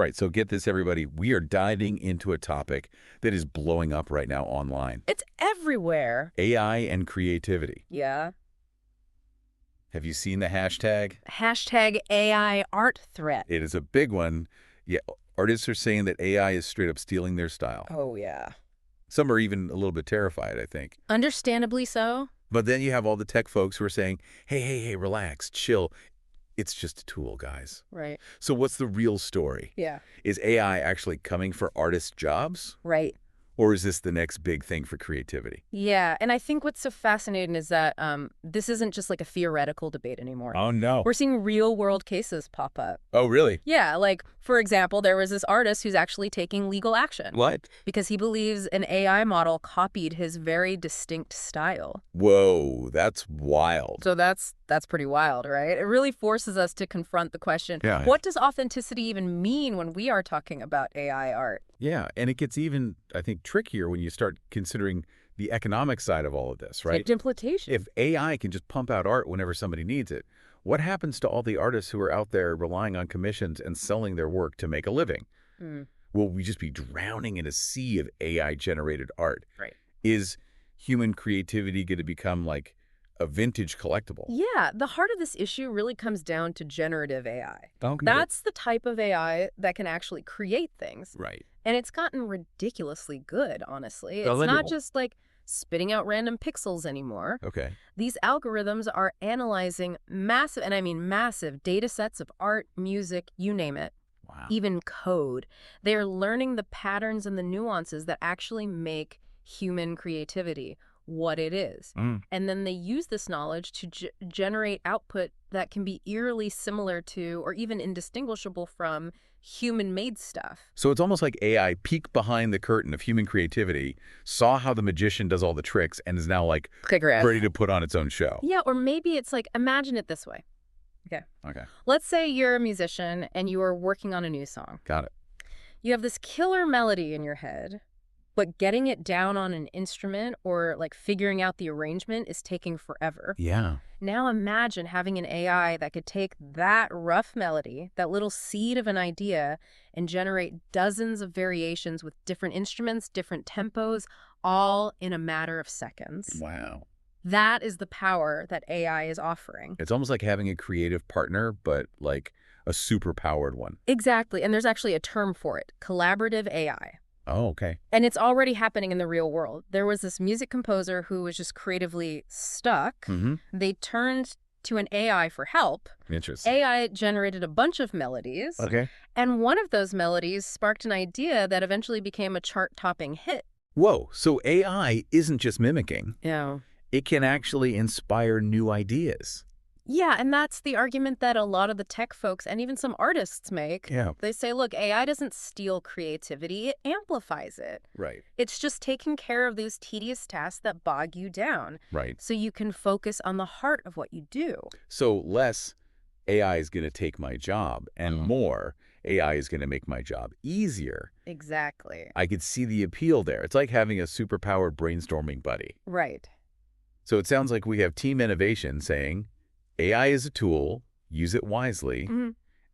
right, so get this, everybody. We are diving into a topic that is blowing up right now online. It's everywhere. AI and creativity. Yeah. Have you seen the hashtag? Hashtag AI art threat. It is a big one. Yeah, artists are saying that AI is straight up stealing their style. Oh, yeah. Some are even a little bit terrified, I think. Understandably so. But then you have all the tech folks who are saying, hey, relax, chill. It's just a tool, guys. Right. So what's the real story? Yeah. Is AI actually coming for artists' jobs? Right. Or is this the next big thing for creativity? Yeah, and I think what's so fascinating is that this isn't just like a theoretical debate anymore. Oh, no. We're seeing real-world cases pop up. Oh, really? Yeah, like, for example, there was this artist who's actually taking legal action. What? Because he believes an AI model copied his very distinct style. Whoa, that's wild. So that's pretty wild, right? It really forces us to confront the question, Yeah. What does authenticity even mean when we are talking about AI art? Yeah, and it gets even, I think, trickier when you start considering the economic side of all of this, right? Implication. If AI can just pump out art whenever somebody needs it, what happens to all the artists who are out there relying on commissions and selling their work to make a living? Will we just be drowning in a sea of AI-generated art? Right. Is human creativity going to become like a vintage collectible? Yeah, the heart of this issue really comes down to generative AI. Okay. That's the type of AI that can actually create things. Right. And it's gotten ridiculously good, honestly. It's Oh, not just like spitting out random pixels anymore. Okay. These algorithms are analyzing massive, and I mean massive, data sets of art, music, you name it, Wow. even code. They are learning the patterns and the nuances that actually make human creativity what it is. And then they use this knowledge to generate output that can be eerily similar to or even indistinguishable from human-made stuff. So it's almost like AI peeked behind the curtain of human creativity, saw how the magician does all the tricks, and is now like ready to put on its own show. Yeah, or maybe it's like, imagine it this way. Okay. Let's say you're a musician and you are working on a new song. Got it. You have this killer melody in your head, but getting it down on an instrument or like figuring out the arrangement is taking forever. Yeah. Now imagine having an AI that could take that rough melody, that little seed of an idea, and generate dozens of variations with different instruments, different tempos, all in a matter of seconds. Wow. That is the power that AI is offering. It's almost like having a creative partner, but like a super powered one. Exactly. And there's actually a term for it, collaborative AI. Oh, okay. And it's already happening in the real world. There was this music composer who was just creatively stuck. They turned to an AI for help. Interesting. AI generated a bunch of melodies. Okay. And one of those melodies sparked an idea that eventually became a chart-topping hit. Whoa, so AI isn't just mimicking. Yeah. It can actually inspire new ideas. Yeah, and that's the argument that a lot of the tech folks and even some artists make. Yeah. They say, look, AI doesn't steal creativity, it amplifies it. Right. It's just taking care of those tedious tasks that bog you down. Right. So you can focus on the heart of what you do. So less AI is going to take my job, and more AI is going to make my job easier. Exactly. I could see the appeal there. It's like having a superpowered brainstorming buddy. Right. So it sounds like we have team innovation saying AI is a tool, use it wisely,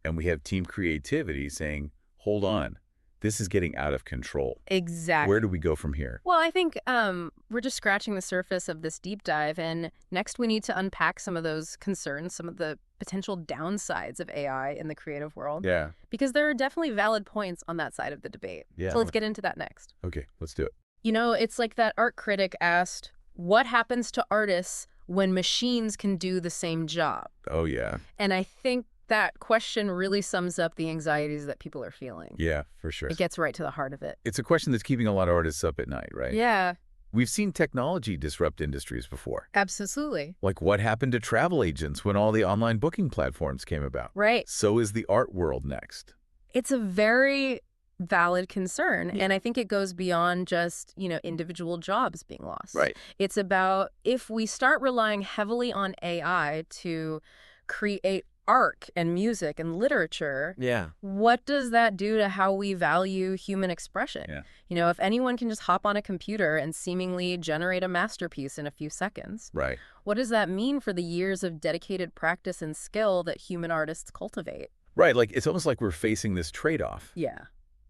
and we have team creativity saying, hold on, this is getting out of control. Exactly. Where do we go from here? Well, I think we're just scratching the surface of this deep dive, and next we need to unpack some of those concerns, some of the potential downsides of AI in the creative world. Yeah. Because there are definitely valid points on that side of the debate. Yeah. So let's get into that next. Okay, let's do it. You know, it's like that art critic asked, what happens to artists when machines can do the same job? Oh, yeah. And I think that question really sums up the anxieties that people are feeling. Yeah, for sure. It gets right to the heart of it. It's a question that's keeping a lot of artists up at night, right? Yeah, We've seen technology disrupt industries before. absolutely. Like what happened to travel agents when all the online booking platforms came about? Right. So is the art world next. It's a very valid concern. And I think it goes beyond just, individual jobs being lost. Right. It's about if we start relying heavily on AI to create art and music and literature, what does that do to how we value human expression? Yeah. If anyone can just hop on a computer and seemingly generate a masterpiece in a few seconds, Right. what does that mean for the years of dedicated practice and skill that human artists cultivate? Right, like it's almost like we're facing this trade-off. Yeah.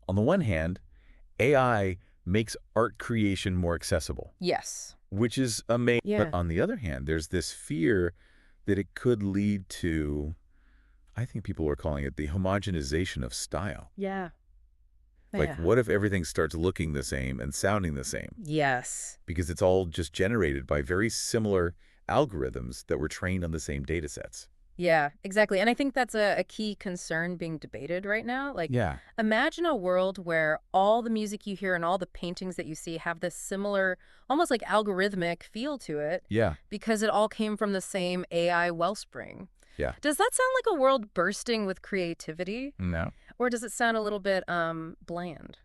On the one hand, AI makes art creation more accessible, Yes. which is amazing. But Yeah. on the other hand, there's this fear that it could lead to, I think people are calling it the homogenization of style. Yeah. Like, Yeah. what if everything starts looking the same and sounding the same? Yes. Because it's all just generated by very similar algorithms that were trained on the same data sets. Yeah, exactly. And I think that's a key concern being debated right now. Like, Yeah. imagine a world where all the music you hear and all the paintings that you see have this similar, almost like algorithmic feel to it Yeah. because it all came from the same AI wellspring. Yeah. Does that sound like a world bursting with creativity? No. Or does it sound a little bit bland?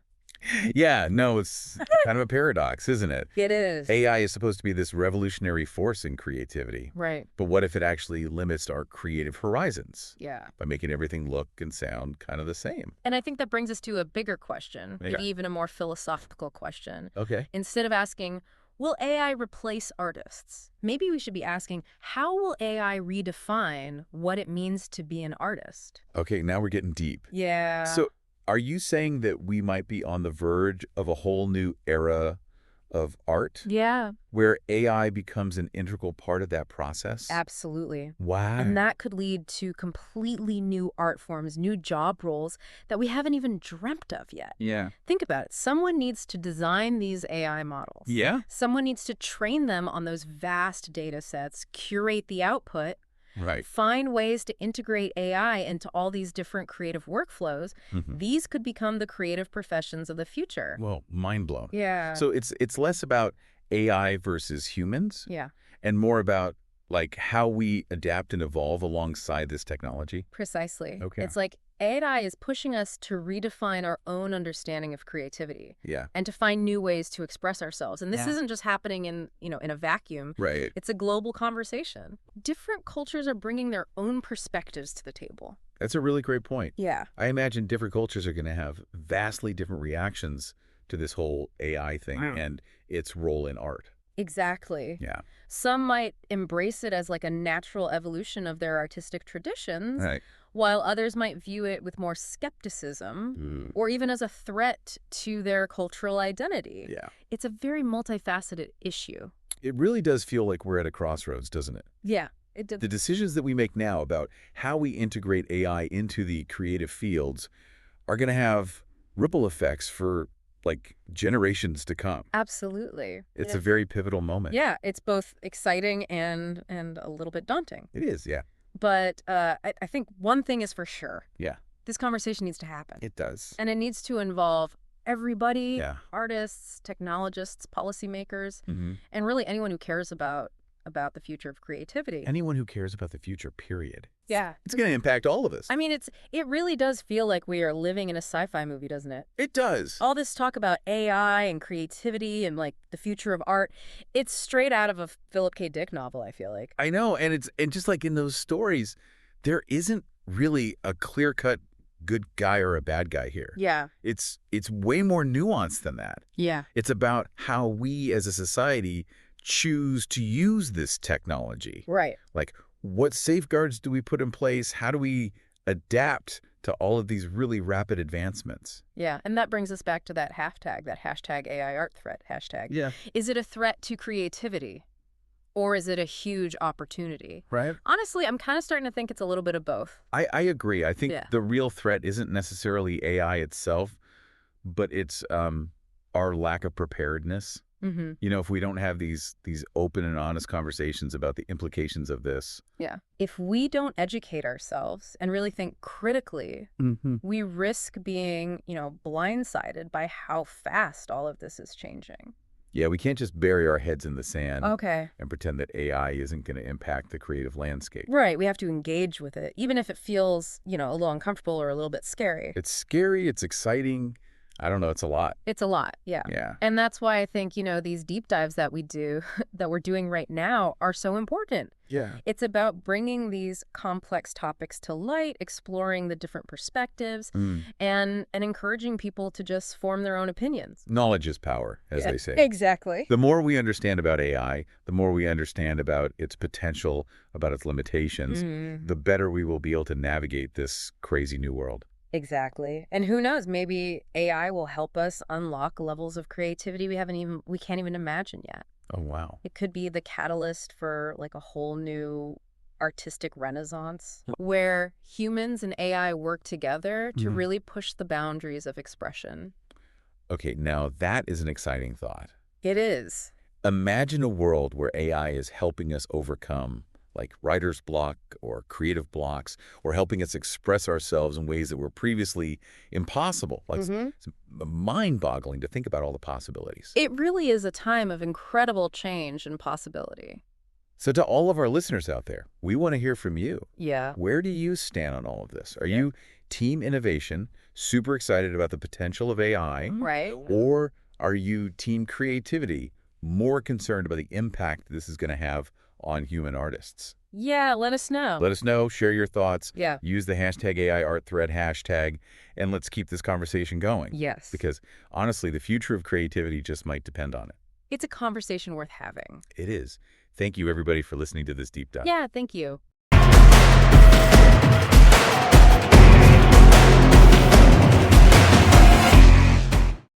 Yeah, no, it's kind of a paradox, isn't it? It is. AI is supposed to be this revolutionary force in creativity. Right. But what if it actually limits our creative horizons Yeah. by making everything look and sound kind of the same? And I think that brings us to a bigger question, Yeah. maybe even a more philosophical question. Okay. Instead of asking, will AI replace artists? Maybe we should be asking, how will AI redefine what it means to be an artist? Okay, now we're getting deep. Yeah. So, are you saying that we might be on the verge of a whole new era of art Yeah, where AI becomes an integral part of that process? absolutely. Wow. And that could lead to completely new art forms, new job roles that we haven't even dreamt of yet. Yeah. Think about it. Someone needs to design these AI models. Yeah? Someone needs to train them on those vast data sets, curate the output, Right. find ways to integrate AI into all these different creative workflows. Mhm. These could become the creative professions of the future. Well, mind blown. Yeah. So it's less about AI versus humans Yeah, and more about like how we adapt and evolve alongside this technology. precisely. Okay. It's like AI is pushing us to redefine our own understanding of creativity Yeah. and to find new ways to express ourselves. And this Yeah. isn't just happening in a vacuum. Right. It's a global conversation. Different cultures are bringing their own perspectives to the table. That's a really great point. Yeah. I imagine different cultures are going to have vastly different reactions to this whole AI thing and its role in art. Exactly. Yeah. Some might embrace it as like a natural evolution of their artistic traditions, Right. while others might view it with more skepticism Ooh. or even as a threat to their cultural identity. Yeah. It's a very multifaceted issue. It really does feel like we're at a crossroads, doesn't it? Yeah, it did. The decisions that we make now about how we integrate AI into the creative fields are going to have ripple effects for like generations to come. Absolutely. It's a very pivotal moment. Yeah, it's both exciting and a little bit daunting. It is, yeah. But I think one thing is for sure. Yeah. This conversation needs to happen. It does. And it needs to involve everybody, Yeah. artists, technologists, policymakers, Mm-hmm. and really anyone who cares about the future of creativity. Anyone who cares about the future, period. Yeah. It's going to impact all of us. I mean, it really does feel like we are living in a sci-fi movie, doesn't it? It does. All this talk about AI and creativity and like the future of art, it's straight out of a Philip K. Dick novel, I feel like. I know, and just like in those stories, there isn't really a clear-cut good guy or a bad guy here. Yeah. It's way more nuanced than that. Yeah. It's about how we as a society choose to use this technology. Right. Like, what safeguards do we put in place? How do we adapt to all of these really rapid advancements? Yeah. And that brings us back to that hashtag AI art threat hashtag. Yeah. Is it a threat to creativity? Or is it a huge opportunity? Right? Honestly, I'm kind of starting to think it's a little bit of both. I agree. I think Yeah. the real threat isn't necessarily AI itself, but it's our lack of preparedness. Mm-hmm. You know, if we don't have these open and honest conversations about the implications of this. Yeah. If we don't educate ourselves and really think critically, we risk being, blindsided by how fast all of this is changing. Yeah, we can't just bury our heads in the sand Okay. and pretend that AI isn't going to impact the creative landscape. Right. We have to engage with it, even if it feels, a little uncomfortable or a little bit scary. It's scary. It's exciting. I don't know. It's a lot. It's a lot, yeah. Yeah. And that's why I think, these deep dives that we do, that we're doing right now, are so important. Yeah. It's about bringing these complex topics to light, exploring the different perspectives, and encouraging people to just form their own opinions. Knowledge is power, as they say. Exactly. The more we understand about AI, the more we understand about its potential, about its limitations, the better we will be able to navigate this crazy new world. Exactly. And who knows, maybe AI will help us unlock levels of creativity we can't even imagine yet. Oh, wow. It could be the catalyst for like a whole new artistic renaissance where humans and AI work together to really push the boundaries of expression. Okay, now that is an exciting thought. It is. Imagine a world where AI is helping us overcome like writer's block or creative blocks, or helping us express ourselves in ways that were previously impossible. Like it's mind-boggling to think about all the possibilities. It really is a time of incredible change and possibility. So to all of our listeners out there, we want to hear from you. Yeah. Where do you stand on all of this? Are you team innovation, super excited about the potential of AI? Right. Or are you team creativity, more concerned about the impact this is going to have on human artists? Yeah, let us know. Let us know. Share your thoughts. Yeah. Use the hashtag AI Art Thread hashtag, and let's keep this conversation going. Yes. Because honestly, the future of creativity just might depend on it. It's a conversation worth having. It is. Thank you, everybody, for listening to this deep dive. Yeah, thank you.